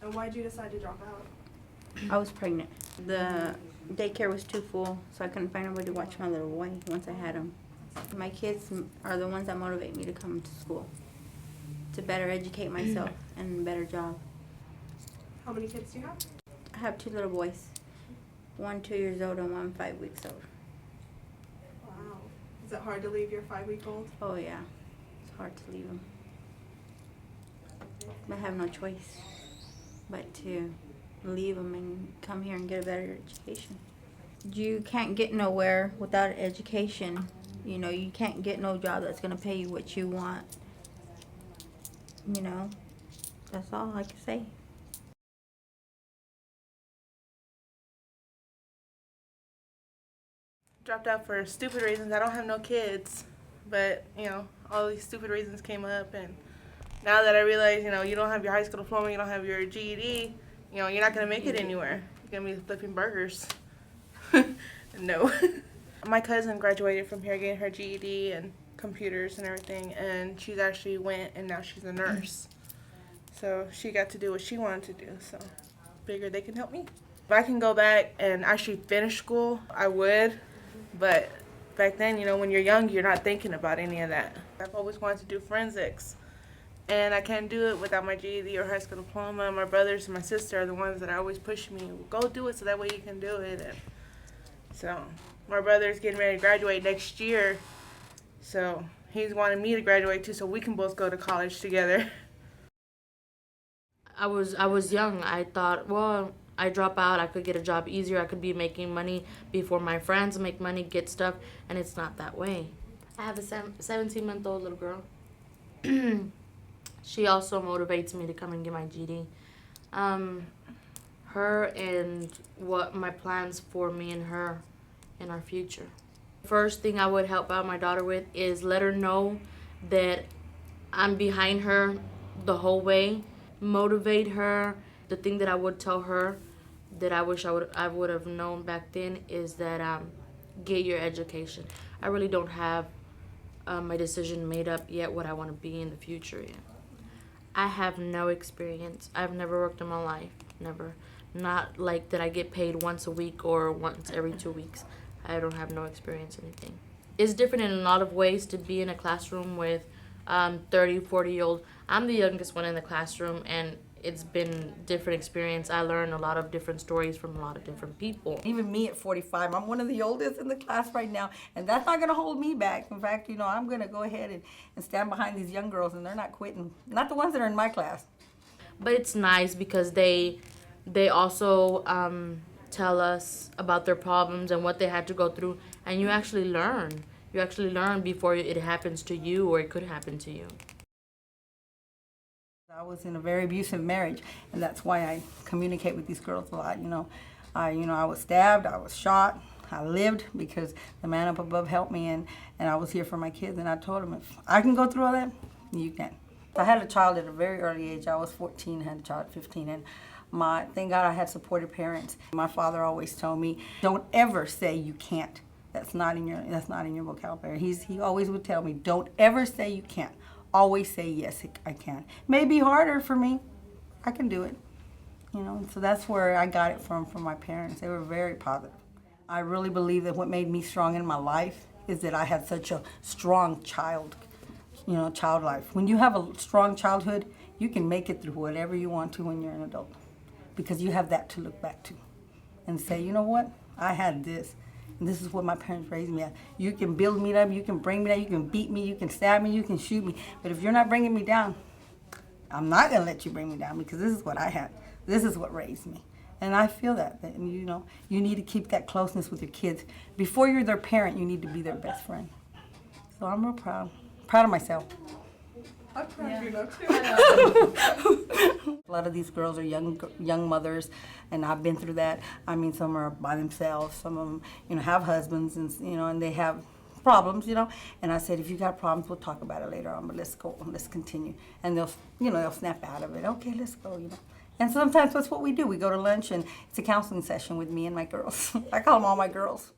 And why'd you decide to drop out? I was pregnant. The daycare was too full, so I couldn't find nobody to watch my little boy once I had him. My kids are the ones that motivate me to come to school, to better educate myself and a better job. How many kids do you have? I have 2 little boys, one 2 years old and one 5 weeks old. Wow. Is it hard to leave your 5-week-old? Oh yeah, it's hard to leave them. I have no choice but to leave them and come here and get a better education. You can't get nowhere without an education. You know, you can't get no job that's going to pay you what you want. You know, that's all I can say. Dropped out for stupid reasons. I don't have no kids, but all these stupid reasons came up, and now that I realize, you don't have your high school diploma, you don't have your GED, you're not gonna make it anywhere. You're gonna be flipping burgers. No. My cousin graduated from here getting her GED and computers and everything, and she's actually went and now she's a nurse. So she got to do what she wanted to do, so figured they can help me. If I can go back and actually finish school, I would. But back then, when you're young, you're not thinking about any of that. I've always wanted to do forensics, and I can't do it without my GED or high school diploma. My brothers and my sister are the ones that are always pushing me, go do it so that way you can do it. And so my brother's getting ready to graduate next year, so he's wanting me to graduate too so we can both go to college together. I was young. I thought, well, I drop out, I could get a job easier, I could be making money before my friends, make money, get stuff, and it's not that way. I have a 17-month-old little girl. She also motivates me to come and get my GD. Her and what my plans for me and her in our future. First thing I would help out my daughter with is let her know that I'm behind her the whole way, motivate her. The thing that I would tell her that I wish I would have known back then is that get your education. I really don't have my decision made up yet what I want to be in the future yet. I have no experience. I've never worked in my life, never. Not like that I get paid once a week or once every 2 weeks. I don't have no experience in anything. It's different in a lot of ways to be in a classroom with 30, 40-year-old. I'm the youngest one in the classroom, and it's been different experience. I learned a lot of different stories from a lot of different people. Even me at 45, I'm one of the oldest in the class right now, and that's not going to hold me back. In fact, I'm going to go ahead and stand behind these young girls, and they're not quitting. Not the ones that are in my class. But it's nice because they also tell us about their problems and what they had to go through, and you actually learn. You actually learn before it happens to you, or it could happen to you. I was in a very abusive marriage, and that's why I communicate with these girls a lot. I was stabbed, I was shot, I lived because the man up above helped me, and I was here for my kids, and I told him, if I can go through all that, you can. I had a child at a very early age. I was 14, had a child at 15, and thank God I had supportive parents. My father always told me, don't ever say you can't. That's not in your vocabulary. He always would tell me, don't ever say you can't. Always say, yes, I can. Maybe harder for me. I can do it. So that's where I got it from my parents. They were very positive. I really believe that what made me strong in my life is that I had such a strong child life. When you have a strong childhood, you can make it through whatever you want to when you're an adult, because you have that to look back to and say, you know what, I had this. And this is what my parents raised me at. You can build me up, you can bring me down, you can beat me, you can stab me, you can shoot me. But if you're not bringing me down, I'm not going to let you bring me down, because this is what I had. This is what raised me. And I feel that you need to keep that closeness with your kids. Before you're their parent, you need to be their best friend. So I'm real proud of myself. I'm proud of you too. A lot of these girls are young mothers, and I've been through that. I mean, some are by themselves, some of them, have husbands, and they have problems, And I said, if you got problems, we'll talk about it later on, but let's go, let's continue. And they'll snap out of it. Okay, let's go, And sometimes that's what we do. We go to lunch, and it's a counseling session with me and my girls. I call them all my girls.